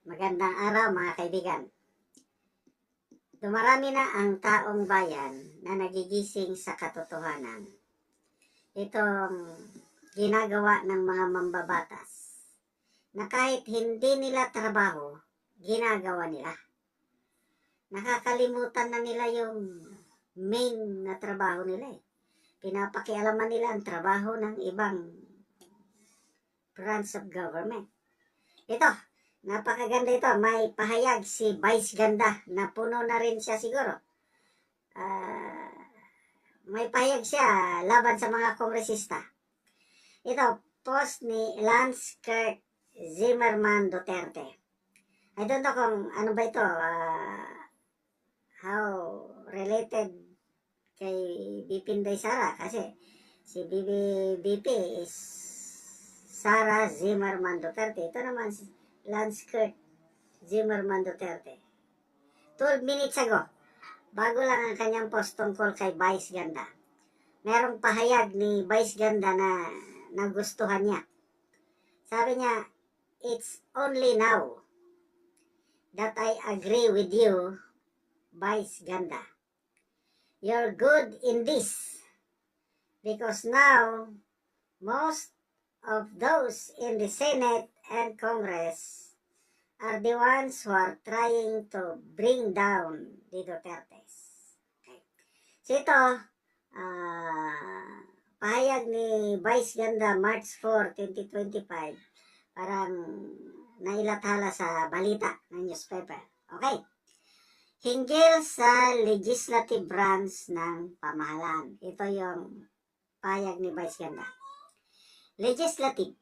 Magandang araw mga kaibigan. Dumarami na ang taong bayan na nagigising sa katotohanan. Itong ginagawa ng mga mambabatas na kahit hindi nila trabaho, ginagawa nila. Nakakalimutan na nila yung main na trabaho nila eh. Pinapakialaman nila ang trabaho ng ibang branch of government. Ito, napakaganda ito. May pahayag si Vice Ganda na puno na rin siya siguro. May pahayag siya laban sa mga kongresista. Ito, post ni Lance Kurt Zimmerman Duterte. I don't know kung ano ba ito, how related kay BP Inday Sara kasi si BP is Sara Zimmerman Duterte. Ito naman si Lance Kurt Zimmerman Duterte. 12 minutes ago, bago lang ang kanyang post tungkol kay Vice Ganda. Merong pahayag ni Vice Ganda na nagustuhan niya. Sabi niya, "It's only now that I agree with you, Vice Ganda. You're good in this because now most of those in the Senate and Congress are the ones who are trying to bring down the Dutertes." Okay. So ito, pahayag ni Vice Ganda March 4, 2025, parang nailathala sa balita ng newspaper. Okay. Hinggil sa legislative branch ng pamahalaan. Ito yung pahayag ni Vice Ganda. Legislative.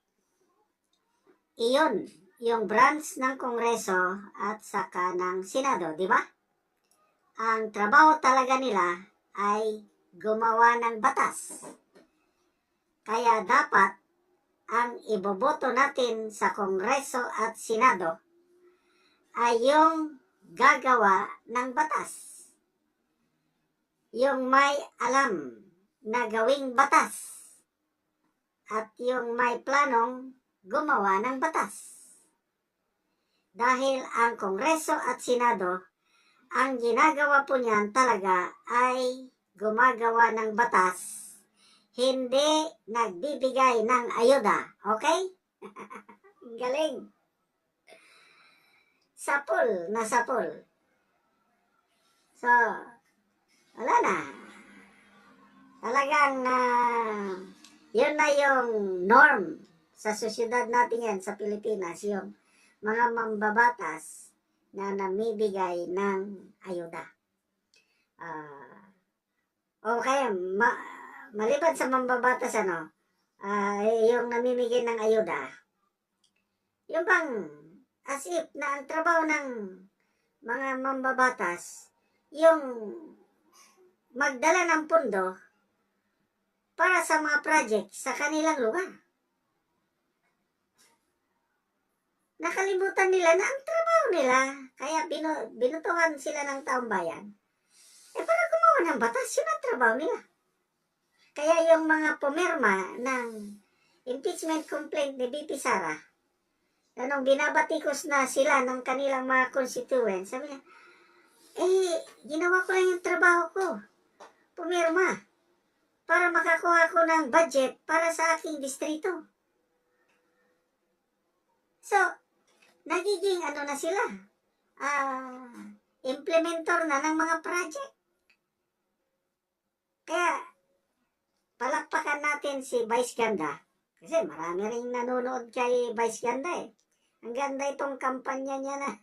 Iyon, yung branch ng Kongreso at saka ng Senado, di ba? Ang trabaho talaga nila ay gumawa ng batas. Kaya dapat ang iboboto natin sa Kongreso at Senado ay yung gagawa ng batas. Yung may alam na gawing batas at yung may planong gumawa ng batas. Dahil ang Kongreso at Senado, ang ginagawa po niyan talaga ay gumagawa ng batas, hindi nagbibigay ng ayuda. Okay? Galing. Sapul na sapul. So, wala na. Talagang yun na yung norm sa sosyedad natin yan sa Pilipinas, yung mga mambabatas na namibigay ng ayuda. Okay, maliban sa mambabatas, yung namimigay ng ayuda, yung bang as if na ang trabaho ng mga mambabatas, yung magdala ng pondo para sa mga project sa kanilang lugar. Nakalimutan nila na ang trabaho nila, kaya binutuhan sila ng taong bayan. Para gumawa ng batas, yun ang trabaho nila. Kaya yung mga pumirma ng impeachment complaint ni BP Sara, nung binabatikos na sila ng kanilang mga constituents, sabi niya, ginawa ko lang yung trabaho ko. Pumirma para makakuha ko ng budget para sa aking distrito. So, nagiging na sila, implementor na ng mga project. Kaya, palakpakan natin si Vice Ganda. Kasi marami rin nanonood kay Vice Ganda eh. Ang ganda itong kampanya niya na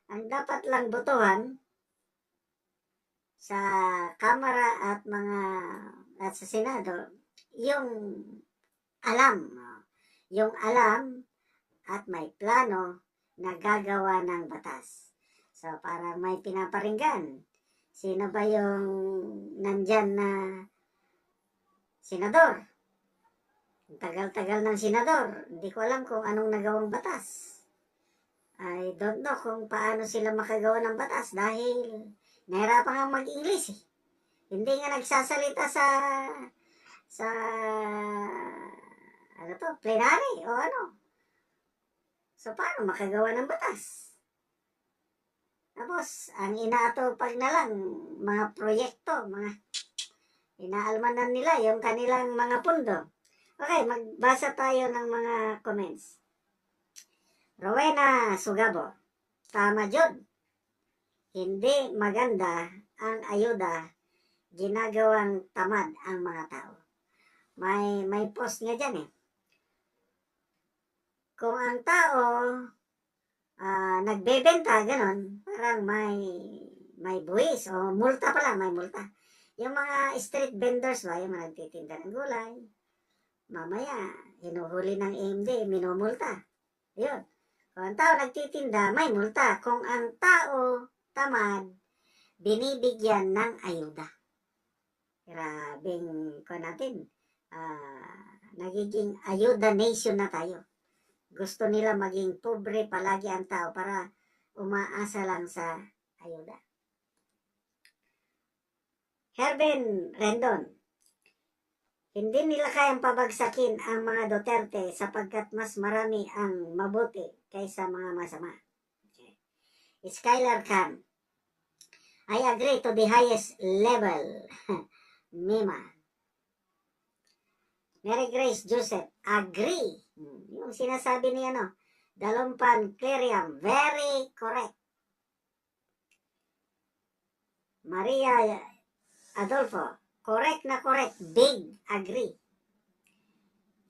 ang dapat lang botohan sa Kamara at sa Senado, yung alam at may plano na gagawa ng batas. So, para may pinaparinggan, sino ba yung nandyan na senador? Ang tagal-tagal ng senador, hindi ko alam kung anong nagawang batas. I don't know kung paano sila makagawa ng batas dahil nahirapan nga mag-English eh. Hindi nga nagsasalita sa plenary o ano. So, So, paano makagawa ng batas? Tapos, ang inaatupag na lang, mga proyekto, mga inaalmanan nila yung kanilang mga pundo. Okay, magbasa tayo ng mga comments. Rowena Sugabo, tama jud. Hindi maganda ang ayuda, ginagawang tamad ang mga tao. May post nga dyan eh. Kung ang tao nagbebenta, ganon, parang may buwis o multa pala, may multa. Yung mga street vendors ba, yung mga nagtitinda ng gulay, mamaya, hinuhuli ng AMD, minumulta. Yun. Kung ang tao nagtitinda, may multa. Kung ang tao tamad, binibigyan ng ayuda. Grabing ko natin, nagiging ayuda nation na tayo. Gusto nila maging pobre palagi ang tao para umaasa lang sa ayuda. Herben Rendon, hindi nila kayang pabagsakin ang mga Duterte sapagkat mas marami ang mabuti kaysa mga masama. Okay. Skylar Khan, I agree to the highest level. Mima. Mary Grace Joseph, agree. Yung sinasabi niya, no? Dalumpan Clariam, very correct. Maria Adolfo, correct na correct, big, agree.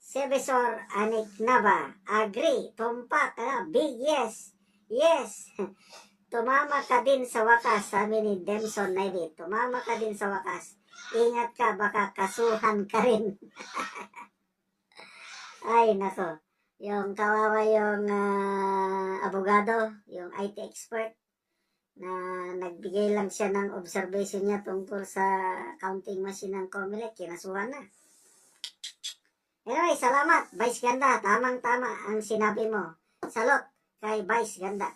Sebesor Anik Nava, agree, tumpak, big, yes, yes. Tumama ka din sa wakas, sabi ni Demson Navy, tumama ka din sa wakas. Ingat ka, baka kasuhan ka rin. Ay, nako. Yung kawawa yung abogado, yung IT expert, na nagbigay lang siya ng observation niya tungkol sa counting machine ng COMELEC, kinasuhan na. Anyway, salamat, Vice Ganda. Tamang-tama ang sinabi mo. Salot kay Vice Ganda.